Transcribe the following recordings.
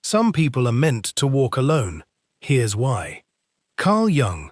Some people are meant to walk alone. Here's why. Carl Jung.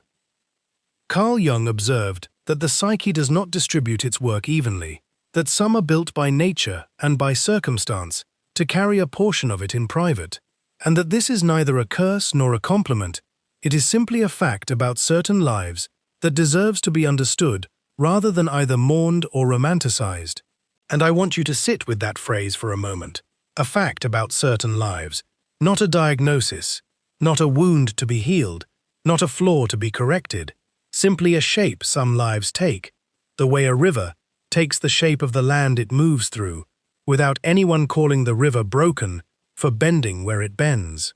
Carl Jung observed that the psyche does not distribute its work evenly, that some are built by nature and by circumstance to carry a portion of it in private, and that this is neither a curse nor a compliment. It is simply a fact about certain lives that deserves to be understood rather than either mourned or romanticized. And I want you to sit with that phrase for a moment. A fact about certain lives, not a diagnosis, not a wound to be healed, not a flaw to be corrected, simply a shape some lives take, the way a river takes the shape of the land it moves through, without anyone calling the river broken for bending where it bends.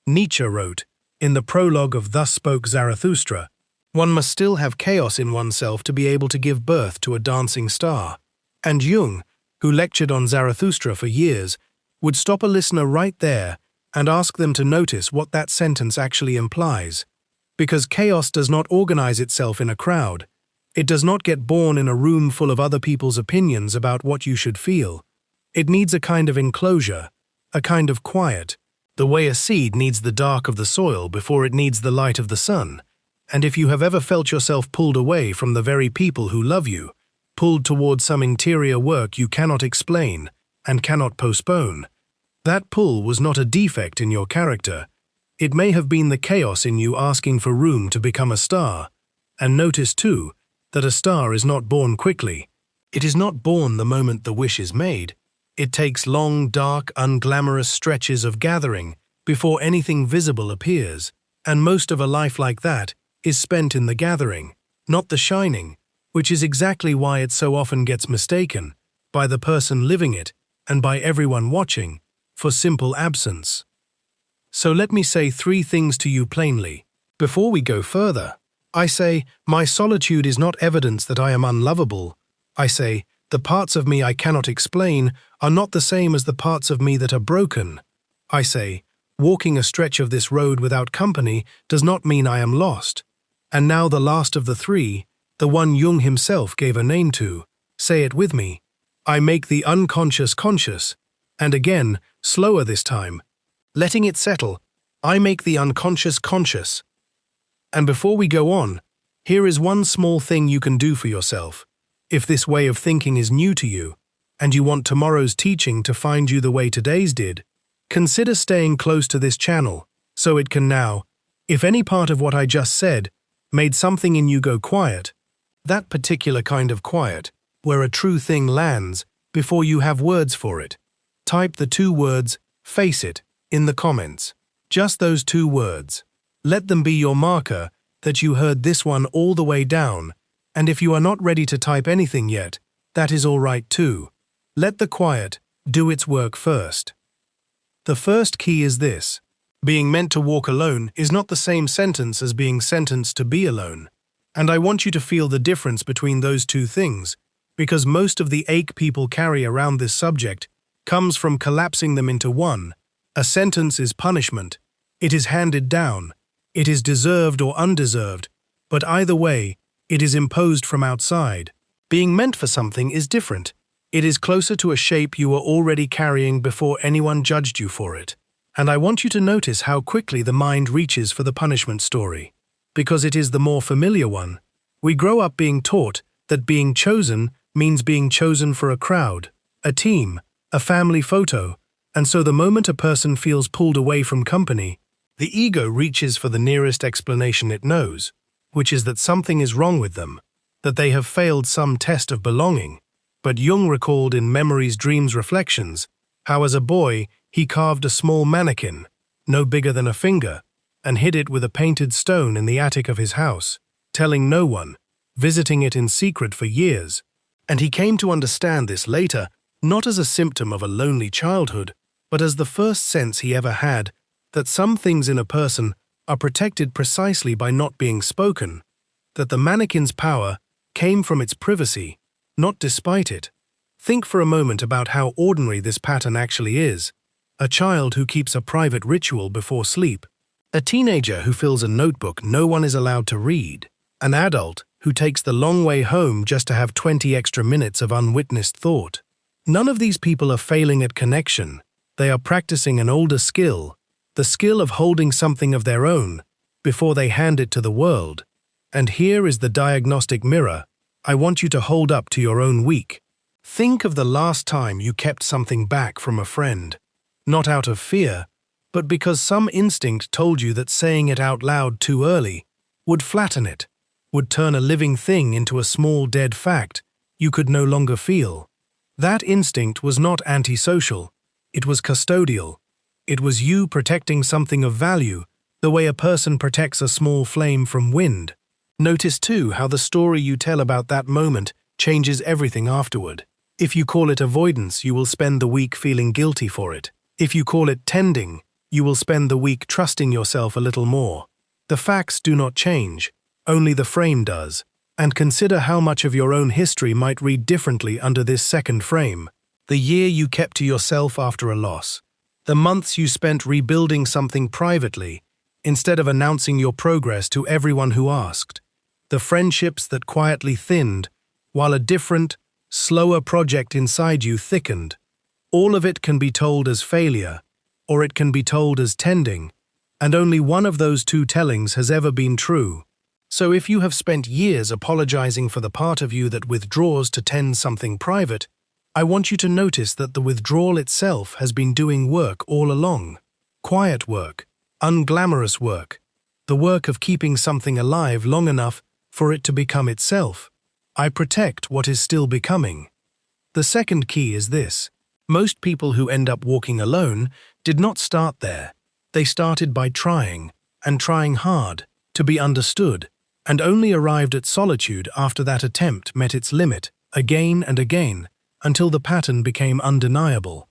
Nietzsche wrote, in the prologue of Thus Spoke Zarathustra, one must still have chaos in oneself to be able to give birth to a dancing star. And Jung, who lectured on Zarathustra for years, would stop a listener right there and ask them to notice what that sentence actually implies. Because chaos does not organize itself in a crowd. It does not get born in a room full of other people's opinions about what you should feel. It needs a kind of enclosure, a kind of quiet, the way a seed needs the dark of the soil before it needs the light of the sun. And if you have ever felt yourself pulled away from the very people who love you, pulled towards some interior work you cannot explain and cannot postpone, that pull was not a defect in your character. It may have been the chaos in you asking for room to become a star. And notice, too, that a star is not born quickly. It is not born the moment the wish is made. It takes long, dark, unglamorous stretches of gathering before anything visible appears, and most of a life like that is spent in the gathering, not the shining, which is exactly why it so often gets mistaken, by the person living it and by everyone watching, for simple absence. So let me say 3 things to you plainly. Before we go further, I say, my solitude is not evidence that I am unlovable. I say, the parts of me I cannot explain are not the same as the parts of me that are broken. I say, walking a stretch of this road without company does not mean I am lost. And now the last of the 3, the one Jung himself gave a name to. Say it with me. I make the unconscious conscious. And again, slower this time. Letting it settle, I make the unconscious conscious. And before we go on, here is one small thing you can do for yourself. If this way of thinking is new to you, and you want tomorrow's teaching to find you the way today's did, consider staying close to this channel, so it can now, if any part of what I just said made something in you go quiet, that particular kind of quiet, where a true thing lands before you have words for it, type the 2 words, face it, in the comments. Just those 2 words. Let them be your marker that you heard this one all the way down, and if you are not ready to type anything yet, that is all right too. Let the quiet do its work first. The first key is this. Being meant to walk alone is not the same sentence as being sentenced to be alone. And I want you to feel the difference between those 2 things, because most of the ache people carry around this subject comes from collapsing them into one. A sentence is punishment. It is handed down. It is deserved or undeserved, but either way, it is imposed from outside. Being meant for something is different. It is closer to a shape you were already carrying before anyone judged you for it. And I want you to notice how quickly the mind reaches for the punishment story, because it is the more familiar one. We grow up being taught that being chosen means being chosen for a crowd, a team, a family photo, and so the moment a person feels pulled away from company, the ego reaches for the nearest explanation it knows, which is that something is wrong with them, that they have failed some test of belonging. But Jung recalled in Memories, Dreams, Reflections how as a boy he carved a small mannequin, no bigger than a finger, and hid it with a painted stone in the attic of his house, telling no one, visiting it in secret for years. And he came to understand this later, not as a symptom of a lonely childhood, but as the first sense he ever had that some things in a person are protected precisely by not being spoken, that the mannequin's power came from its privacy, not despite it. Think for a moment about how ordinary this pattern actually is. A child who keeps a private ritual before sleep. A teenager who fills a notebook no one is allowed to read. An adult who takes the long way home just to have 20 extra minutes of unwitnessed thought. None of these people are failing at connection. They are practicing an older skill, the skill of holding something of their own, before they hand it to the world. And here is the diagnostic mirror I want you to hold up to your own week. Think of the last time you kept something back from a friend, not out of fear, but because some instinct told you that saying it out loud too early would flatten it, would turn a living thing into a small dead fact you could no longer feel. That instinct was not antisocial, it was custodial. It was you protecting something of value, the way a person protects a small flame from wind. Notice too how the story you tell about that moment changes everything afterward. If you call it avoidance, you will spend the week feeling guilty for it. If you call it tending, you will spend the week trusting yourself a little more. The facts do not change, only the frame does. And consider how much of your own history might read differently under this second frame. The year you kept to yourself after a loss. The months you spent rebuilding something privately, instead of announcing your progress to everyone who asked. The friendships that quietly thinned, while a different, slower project inside you thickened. All of it can be told as failure, or it can be told as tending, and only one of those two tellings has ever been true. So if you have spent years apologizing for the part of you that withdraws to tend something private, I want you to notice that the withdrawal itself has been doing work all along. Quiet work, unglamorous work, the work of keeping something alive long enough for it to become itself. I protect what is still becoming. The second key is this. Most people who end up walking alone did not start there. They started by trying, and trying hard, to be understood, and only arrived at solitude after that attempt met its limit, again and again, until the pattern became undeniable.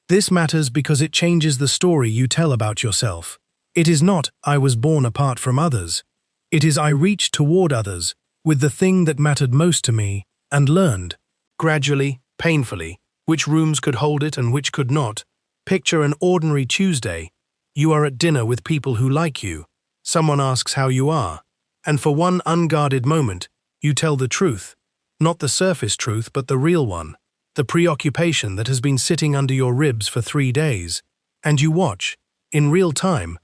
This matters because it changes the story you tell about yourself. It is not, I was born apart from others. It is, I reached toward others, with the thing that mattered most to me, and learned, gradually, painfully, which rooms could hold it and which could not. Picture an ordinary Tuesday. You are at dinner with people who like you. Someone asks how you are, and for one unguarded moment, you tell the truth. Not the surface truth, but the real one. The preoccupation that has been sitting under your ribs for 3 days. And you watch, in real time.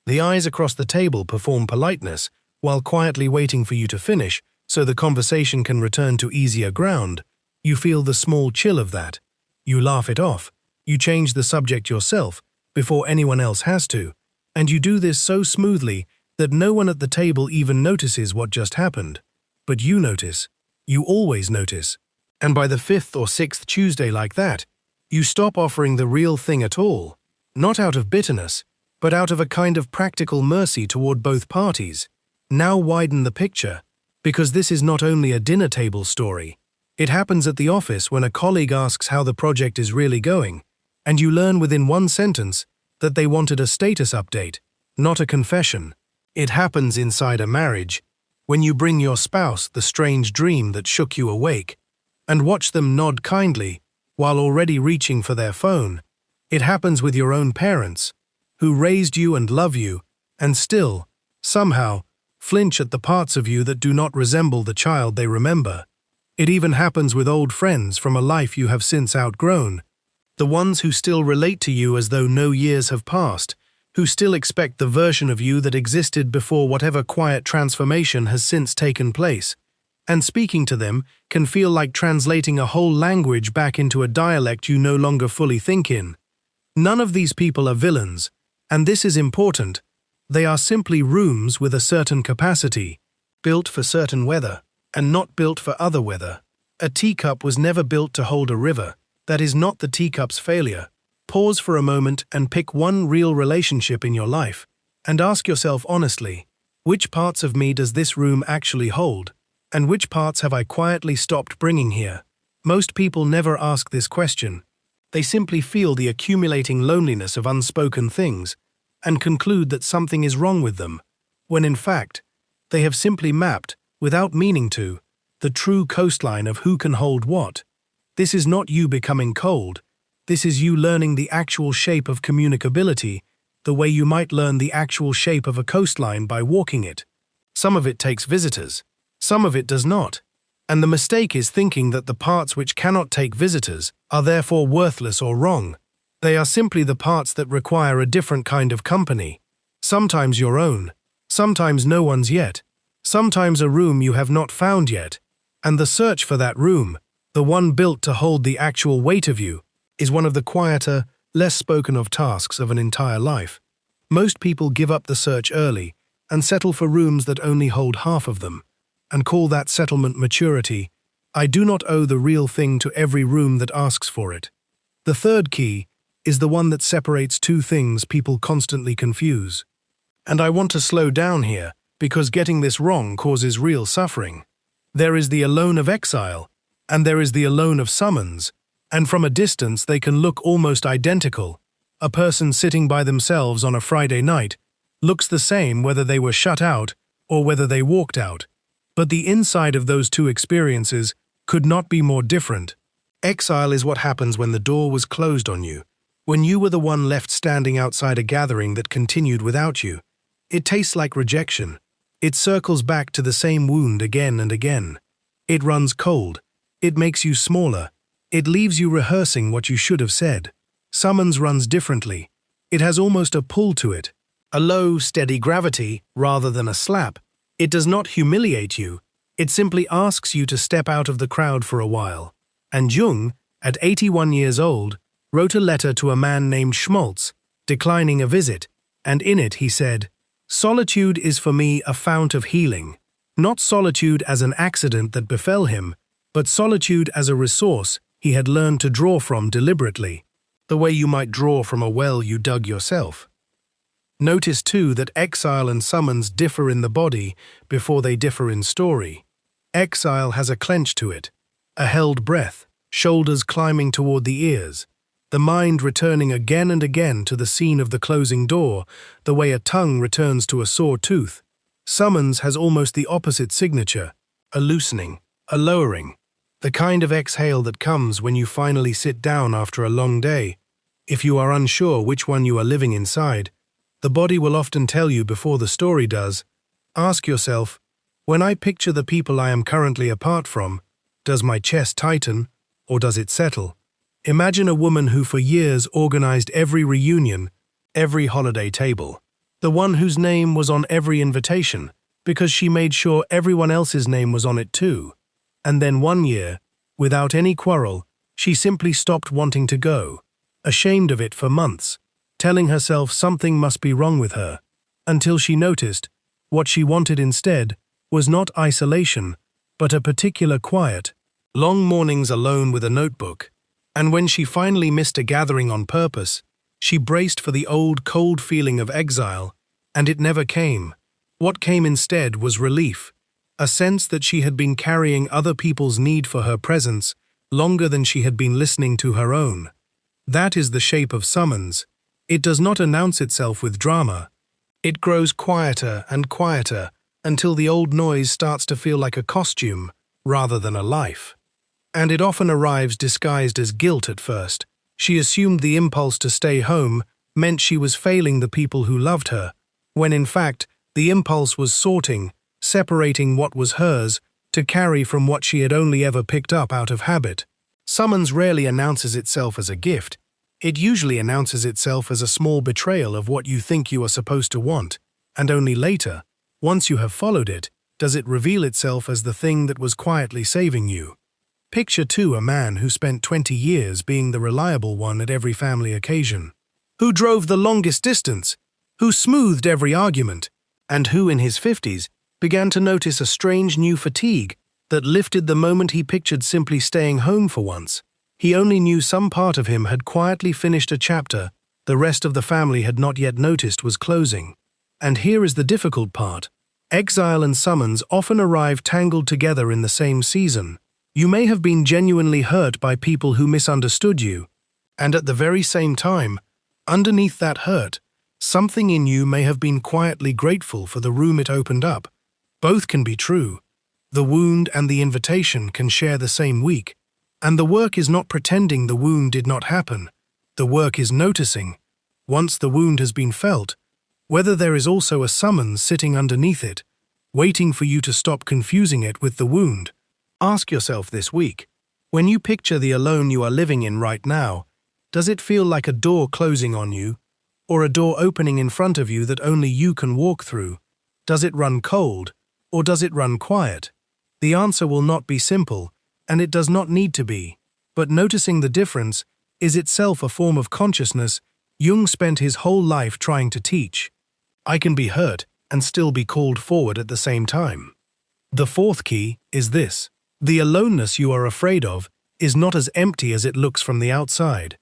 The eyes across the table perform politeness, while quietly waiting for you to finish, so the conversation can return to easier ground. You feel the small chill of that. You laugh it off. You change the subject yourself, before anyone else has to. And you do this so smoothly that no one at the table even notices what just happened. But you notice. You always notice. And by the 5th or 6th Tuesday like that, you stop offering the real thing at all. Not out of bitterness, but out of a kind of practical mercy toward both parties. Now widen the picture, because this is not only a dinner table story. It happens at the office when a colleague asks how the project is really going, and you learn within one sentence that they wanted a status update, not a confession. It happens inside a marriage, when you bring your spouse the strange dream that shook you awake, and watch them nod kindly while already reaching for their phone. It happens with your own parents, who raised you and love you, and still, somehow, flinch at the parts of you that do not resemble the child they remember. It even happens with old friends from a life you have since outgrown, the ones who still relate to you as though no years have passed, who still expect the version of you that existed before whatever quiet transformation has since taken place. And speaking to them can feel like translating a whole language back into a dialect you no longer fully think in. None of these people are villains, and this is important. They are simply rooms with a certain capacity, built for certain weather, and not built for other weather. A teacup was never built to hold a river. That is not the teacup's failure. Pause for a moment and pick one real relationship in your life, and ask yourself honestly, which parts of me does this room actually hold? And which parts have I quietly stopped bringing here? Most people never ask this question. They simply feel the accumulating loneliness of unspoken things and conclude that something is wrong with them, when in fact, they have simply mapped, without meaning to, the true coastline of who can hold what. This is not you becoming cold. This is you learning the actual shape of communicability, the way you might learn the actual shape of a coastline by walking it. Some of it takes visitors. Some of it does not. And the mistake is thinking that the parts which cannot take visitors are therefore worthless or wrong. They are simply the parts that require a different kind of company. Sometimes your own, sometimes no one's yet, sometimes a room you have not found yet. And the search for that room, the one built to hold the actual weight of you, is one of the quieter, less spoken of tasks of an entire life. Most people give up the search early and settle for rooms that only hold half of them, and call that settlement maturity. I do not owe the real thing to every room that asks for it. The third key is the one that separates two things people constantly confuse. And I want to slow down here, because getting this wrong causes real suffering. There is the alone of exile, and there is the alone of summons, and from a distance they can look almost identical. A person sitting by themselves on a Friday night looks the same whether they were shut out or whether they walked out. But the inside of those two experiences could not be more different. Exile is what happens when the door was closed on you, when you were the one left standing outside a gathering that continued without you. It tastes like rejection. It circles back to the same wound again and again. It runs cold. It makes you smaller. It leaves you rehearsing what you should have said. Summons runs differently. It has almost a pull to it, a low, steady gravity rather than a slap. It does not humiliate you. It simply asks you to step out of the crowd for a while. And Jung, at 81 years old, wrote a letter to a man named Schmaltz, declining a visit, and in it he said, "Solitude is for me a fount of healing. Not solitude as an accident that befell him, but solitude as a resource he had learned to draw from deliberately, the way you might draw from a well you dug yourself." Notice too that exile and summons differ in the body before they differ in story. Exile has a clench to it, a held breath, shoulders climbing toward the ears, the mind returning again and again to the scene of the closing door, the way a tongue returns to a sore tooth. Summons has almost the opposite signature, a loosening, a lowering, the kind of exhale that comes when you finally sit down after a long day. If you are unsure which one you are living inside, the body will often tell you before the story does. Ask yourself, when I picture the people I am currently apart from, does my chest tighten or does it settle? Imagine a woman who for years organized every reunion, every holiday table, the one whose name was on every invitation, because she made sure everyone else's name was on it too. And then one year, without any quarrel, she simply stopped wanting to go, ashamed of it for months, telling herself something must be wrong with her, until she noticed what she wanted instead was not isolation, but a particular quiet, long mornings alone with a notebook. And when she finally missed a gathering on purpose, she braced for the old cold feeling of exile, and it never came. What came instead was relief, a sense that she had been carrying other people's need for her presence longer than she had been listening to her own. That is the shape of summons. It does not announce itself with drama. It grows quieter and quieter until the old noise starts to feel like a costume rather than a life. And it often arrives disguised as guilt at first. She assumed the impulse to stay home meant she was failing the people who loved her, when in fact the impulse was sorting, separating what was hers to carry from what she had only ever picked up out of habit. Summons rarely announces itself as a gift. It usually announces itself as a small betrayal of what you think you are supposed to want, and only later, once you have followed it, does it reveal itself as the thing that was quietly saving you. Picture too a man who spent 20 years being the reliable one at every family occasion, who drove the longest distance, who smoothed every argument, and who in his 50s began to notice a strange new fatigue that lifted the moment he pictured simply staying home for once. He only knew some part of him had quietly finished a chapter the rest of the family had not yet noticed was closing. And here is the difficult part. Exile and summons often arrive tangled together in the same season. You may have been genuinely hurt by people who misunderstood you, and at the very same time, underneath that hurt, something in you may have been quietly grateful for the room it opened up. Both can be true. The wound and the invitation can share the same week, and the work is not pretending the wound did not happen. The work is noticing, once the wound has been felt, whether there is also a summons sitting underneath it, waiting for you to stop confusing it with the wound. Ask yourself this week, when you picture the alone you are living in right now, Does it feel like a door closing on you, or a door opening in front of you that only you can walk through? Does it run cold, or does it run quiet? The answer will not be simple, and it does not need to be. But noticing the difference is itself a form of consciousness Jung spent his whole life trying to teach. I can be hurt and still be called forward at the same time. The fourth key is this: the aloneness you are afraid of is not as empty as it looks from the outside.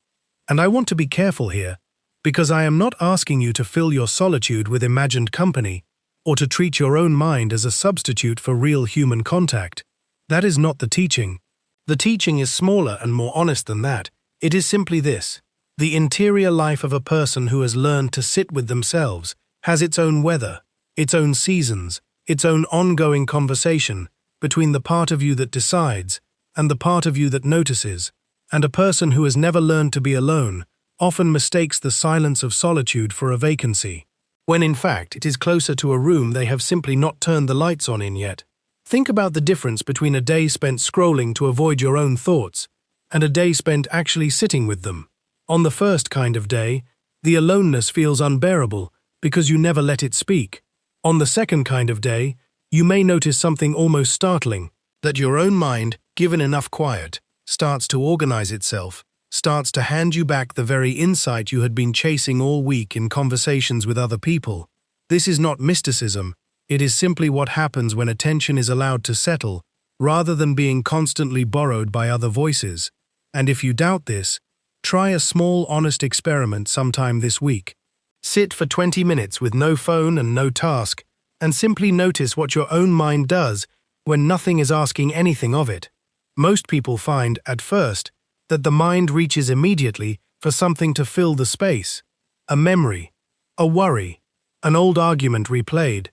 And I want to be careful here, because I am not asking you to fill your solitude with imagined company, or to treat your own mind as a substitute for real human contact. That is not the teaching. The teaching is smaller and more honest than that. It is simply this: the interior life of a person who has learned to sit with themselves has its own weather, its own seasons, its own ongoing conversation between the part of you that decides and the part of you that notices. And a person who has never learned to be alone often mistakes the silence of solitude for a vacancy, when in fact it is closer to a room they have simply not turned the lights on in yet. Think about the difference between a day spent scrolling to avoid your own thoughts and a day spent actually sitting with them. On the first kind of day, the aloneness feels unbearable because you never let it speak. On the second kind of day, you may notice something almost startling, that your own mind, given enough quiet, starts to organize itself, starts to hand you back the very insight you had been chasing all week in conversations with other people. This is not mysticism. It is simply what happens when attention is allowed to settle, rather than being constantly borrowed by other voices. And if you doubt this, try a small, honest experiment sometime this week. Sit for 20 minutes with no phone and no task, and simply notice what your own mind does when nothing is asking anything of it. Most people find, at first, that the mind reaches immediately for something to fill the space. A memory, a worry, an old argument replayed.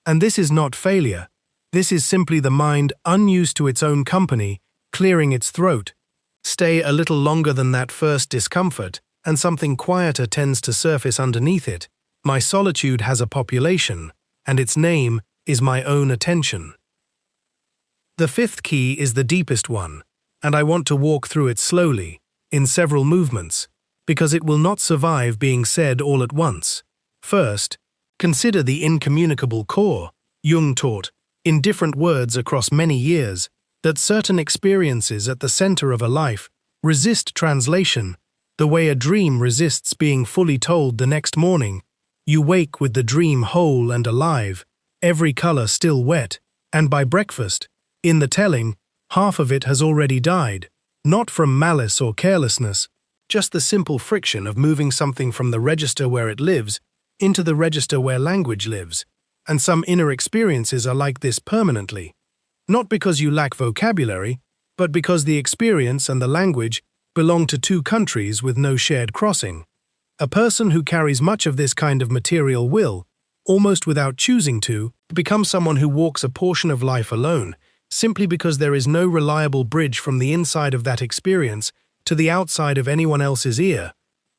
And this is not failure. This is simply the mind, unused to its own company, clearing its throat. Stay a little longer than that first discomfort, and something quieter tends to surface underneath it. My solitude has a population, and its name is my own attention. The fifth key is the deepest one, and I want to walk through it slowly, in several movements, because it will not survive being said all at once. First, consider the incommunicable core. Jung taught, in different words across many years, that certain experiences at the center of a life resist translation, the way a dream resists being fully told the next morning. You wake with the dream whole and alive, every color still wet, and by breakfast, in the telling, half of it has already died, not from malice or carelessness, just the simple friction of moving something from the register where it lives into the register where language lives. And some inner experiences are like this permanently. Not because you lack vocabulary, but because the experience and the language belong to two countries with no shared crossing. A person who carries much of this kind of material will, almost without choosing to, become someone who walks a portion of life alone, simply because there is no reliable bridge from the inside of that experience to the outside of anyone else's ear.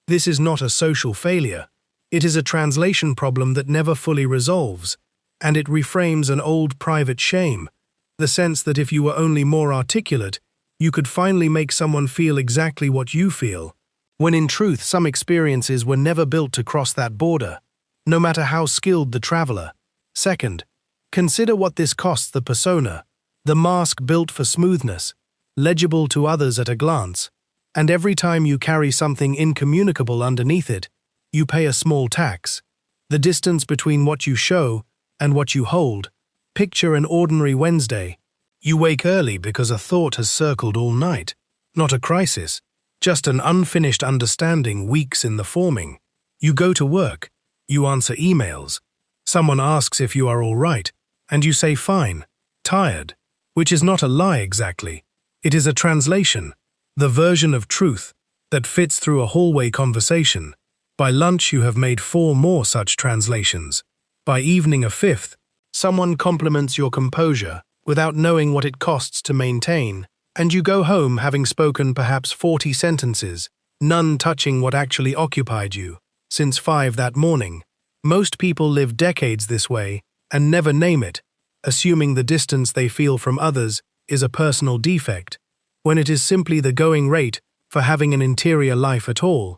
This is not a social failure. It is a translation problem that never fully resolves, and it reframes an old private shame, the sense that if you were only more articulate, you could finally make someone feel exactly what you feel, when in truth some experiences were never built to cross that border, no matter how skilled the traveler. Second, consider what this costs the persona, the mask built for smoothness, legible to others at a glance, and every time you carry something incommunicable underneath it, you pay a small tax. The distance between what you show and what you hold. Picture an ordinary Wednesday. You wake early because a thought has circled all night. Not a crisis, just an unfinished understanding weeks in the forming. You go to work. You answer emails. Someone asks if you are all right, and you say fine, tired, which is not a lie exactly. It is a translation, the version of truth that fits through a hallway conversation. By lunch you have made 4 more such translations. By evening a 5th, someone compliments your composure without knowing what it costs to maintain, and you go home having spoken perhaps 40 sentences, none touching what actually occupied you, since 5 that morning. Most people live decades this way and never name it, assuming the distance they feel from others is a personal defect, when it is simply the going rate for having an interior life at all.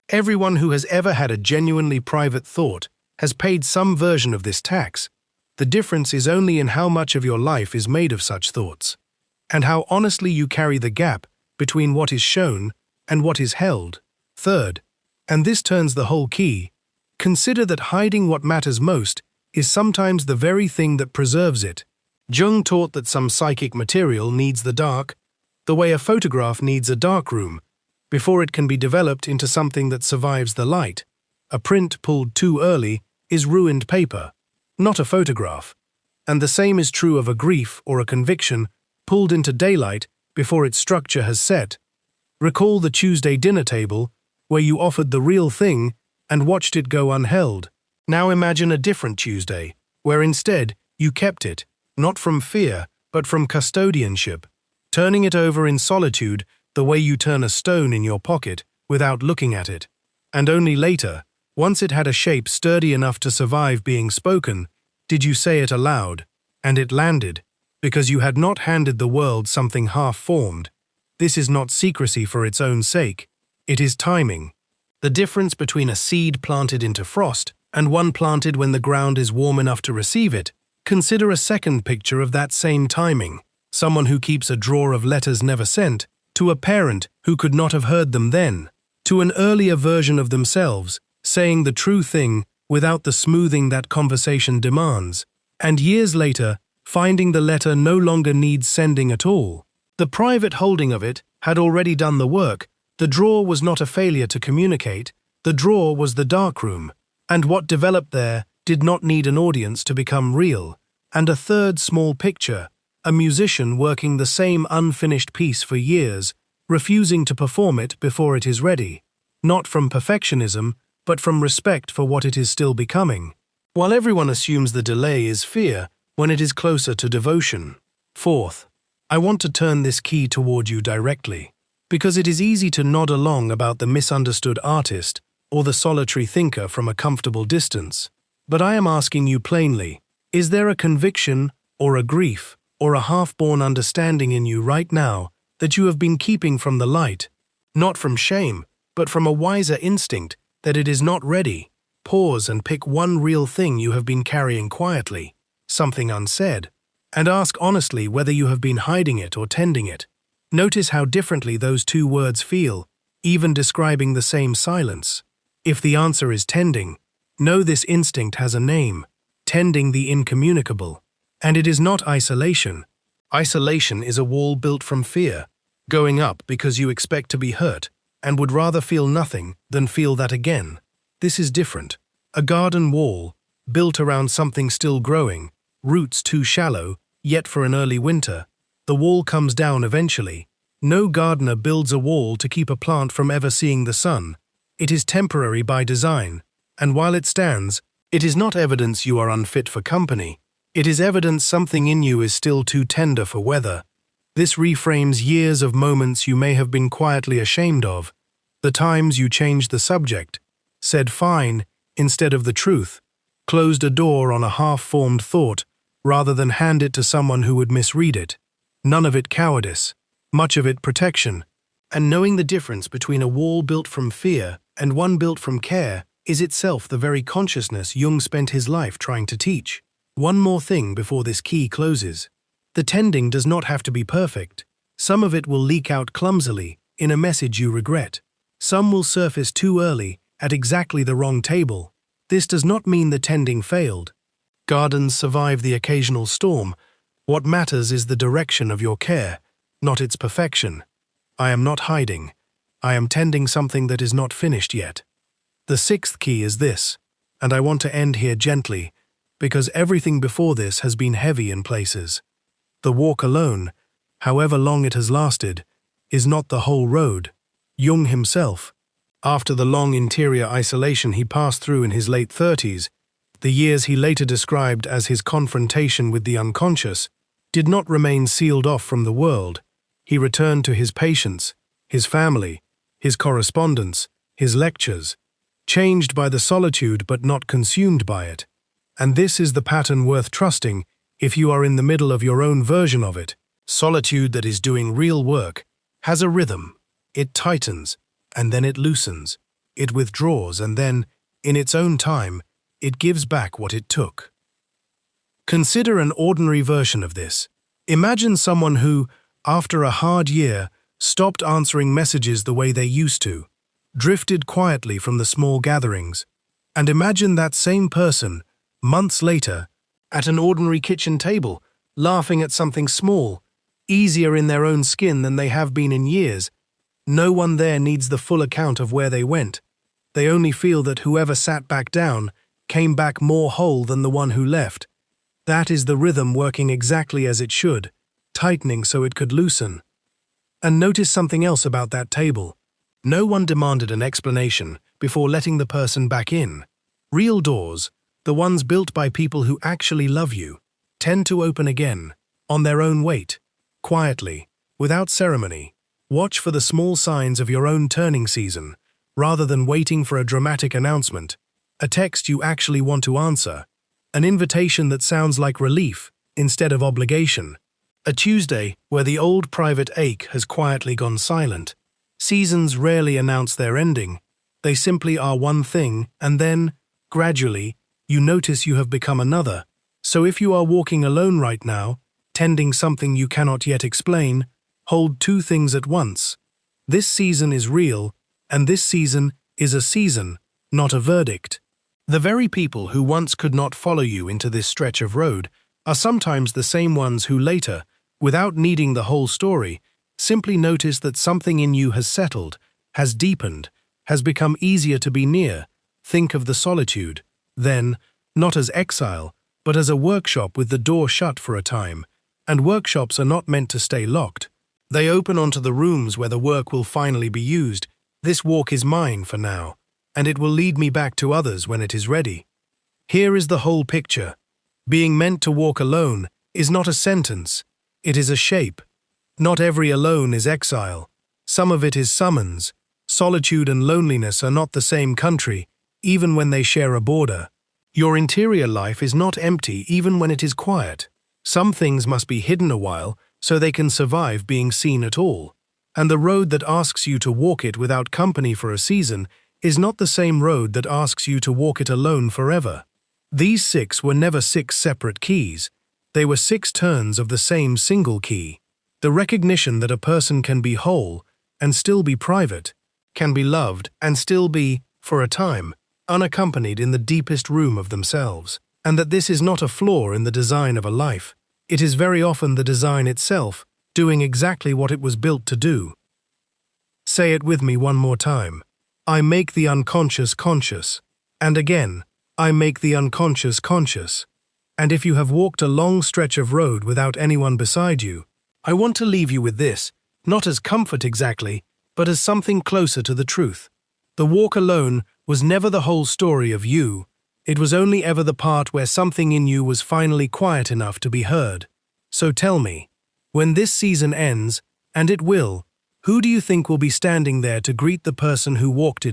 Everyone who has ever had a genuinely private thought has paid some version of this tax. The difference is only in how much of your life is made of such thoughts, and how honestly you carry the gap between what is shown and what is held. Third, and this turns the whole key, consider that hiding what matters most is sometimes the very thing that preserves it. Jung taught that some psychic material needs the dark, the way a photograph needs a darkroom, before it can be developed into something that survives the light. A print pulled too early is ruined paper, not a photograph. And the same is true of a grief or a conviction pulled into daylight before its structure has set. Recall the Tuesday dinner table, where you offered the real thing and watched it go unheld. Now imagine a different Tuesday, where instead you kept it, not from fear, but from custodianship, turning it over in solitude the way you turn a stone in your pocket without looking at it. And only later, once it had a shape sturdy enough to survive being spoken, did you say it aloud, and it landed, because you had not handed the world something half-formed. This is not secrecy for its own sake, it is timing. The difference between a seed planted into frost and one planted when the ground is warm enough to receive it. Consider a second picture of that same timing, someone who keeps a drawer of letters never sent, to a parent who could not have heard them then, to an earlier version of themselves, saying the true thing without the smoothing that conversation demands, and years later, finding the letter no longer needs sending at all. The private holding of it had already done the work. The drawer was not a failure to communicate, the drawer was the darkroom, and what developed there did not need an audience to become real. And a third small picture, a musician working the same unfinished piece for years, refusing to perform it before it is ready, not from perfectionism, but from respect for what it is still becoming. While everyone assumes the delay is fear when it is closer to devotion. Fourth, I want to turn this key toward you directly, because it is easy to nod along about the misunderstood artist or the solitary thinker from a comfortable distance. But I am asking you plainly, is there a conviction or a grief or a half-born understanding in you right now that you have been keeping from the light? Not from shame, but from a wiser instinct that it is not ready. Pause and pick one real thing you have been carrying quietly, something unsaid, and ask honestly whether you have been hiding it or tending it. Notice how differently those two words feel, even describing the same silence. If the answer is tending, know this instinct has a name, tending the incommunicable. And it is not isolation. Isolation is a wall built from fear, going up because you expect to be hurt and would rather feel nothing than feel that again. This is different. A garden wall, built around something still growing, roots too shallow, yet for an early winter. The wall comes down eventually. No gardener builds a wall to keep a plant from ever seeing the sun. It is temporary by design, and while it stands, it is not evidence you are unfit for company. It is evidence something in you is still too tender for weather. This reframes years of moments you may have been quietly ashamed of, the times you changed the subject, said fine instead of the truth, closed a door on a half-formed thought rather than hand it to someone who would misread it. None of it cowardice, much of it protection. And knowing the difference between a wall built from fear and one built from care is itself the very consciousness Jung spent his life trying to teach. One more thing before this key closes. The tending does not have to be perfect. Some of it will leak out clumsily in a message you regret. Some will surface too early at exactly the wrong table. This does not mean the tending failed. Gardens survive the occasional storm. What matters is the direction of your care, not its perfection. I am not hiding. I am tending something that is not finished yet. The sixth key is this, and I want to end here gently, because everything before this has been heavy in places. The walk alone, however long it has lasted, is not the whole road. Jung himself, after the long interior isolation he passed through in his late 30s, the years he later described as his confrontation with the unconscious, did not remain sealed off from the world. He returned to his patients, his family, his correspondence, his lectures, changed by the solitude but not consumed by it. And this is the pattern worth trusting if you are in the middle of your own version of it. Solitude that is doing real work has a rhythm. It tightens, and then it loosens. It withdraws, and then, in its own time, it gives back what it took. Consider an ordinary version of this. Imagine someone who, after a hard year, stopped answering messages the way they used to, drifted quietly from the small gatherings, and imagine that same person, months later, at an ordinary kitchen table, laughing at something small, easier in their own skin than they have been in years. No one there needs the full account of where they went. They only feel that whoever sat back down came back more whole than the one who left. That is the rhythm working exactly as it should, tightening so it could loosen. And notice something else about that table. No one demanded an explanation before letting the person back in. Real doors, the ones built by people who actually love you, tend to open again, on their own weight, quietly, without ceremony. Watch for the small signs of your own turning season, rather than waiting for a dramatic announcement, a text you actually want to answer, an invitation that sounds like relief instead of obligation, a Tuesday where the old private ache has quietly gone silent. Seasons rarely announce their ending. They simply are one thing, and then, gradually, you notice you have become another. So if you are walking alone right now, tending something you cannot yet explain, hold two things at once. This season is real, and this season is a season, not a verdict. The very people who once could not follow you into this stretch of road are sometimes the same ones who later, without needing the whole story, simply notice that something in you has settled, has deepened, has become easier to be near. Think of the solitude, then, not as exile, but as a workshop with the door shut for a time. And workshops are not meant to stay locked. They open onto the rooms where the work will finally be used. This walk is mine for now, and it will lead me back to others when it is ready. Here is the whole picture. Being meant to walk alone is not a sentence, it is a shape. Not every alone is exile. Some of it is summons. Solitude and loneliness are not the same country, even when they share a border. Your interior life is not empty even when it is quiet. Some things must be hidden a while so they can survive being seen at all. And the road that asks you to walk it without company for a season is not the same road that asks you to walk it alone forever. These 6 were never 6 separate keys. They were 6 turns of the same single key. The recognition that a person can be whole and still be private, can be loved and still be, for a time, unaccompanied in the deepest room of themselves, and that this is not a flaw in the design of a life. It is very often the design itself, doing exactly what it was built to do. Say it with me one more time. I make the unconscious conscious. And again, I make the unconscious conscious. And if you have walked a long stretch of road without anyone beside you, I want to leave you with this, not as comfort exactly, but as something closer to the truth. The walk alone was never the whole story of you. It was only ever the part where something in you was finally quiet enough to be heard. So tell me, when this season ends, and it will, who do you think will be standing there to greet the person who walked it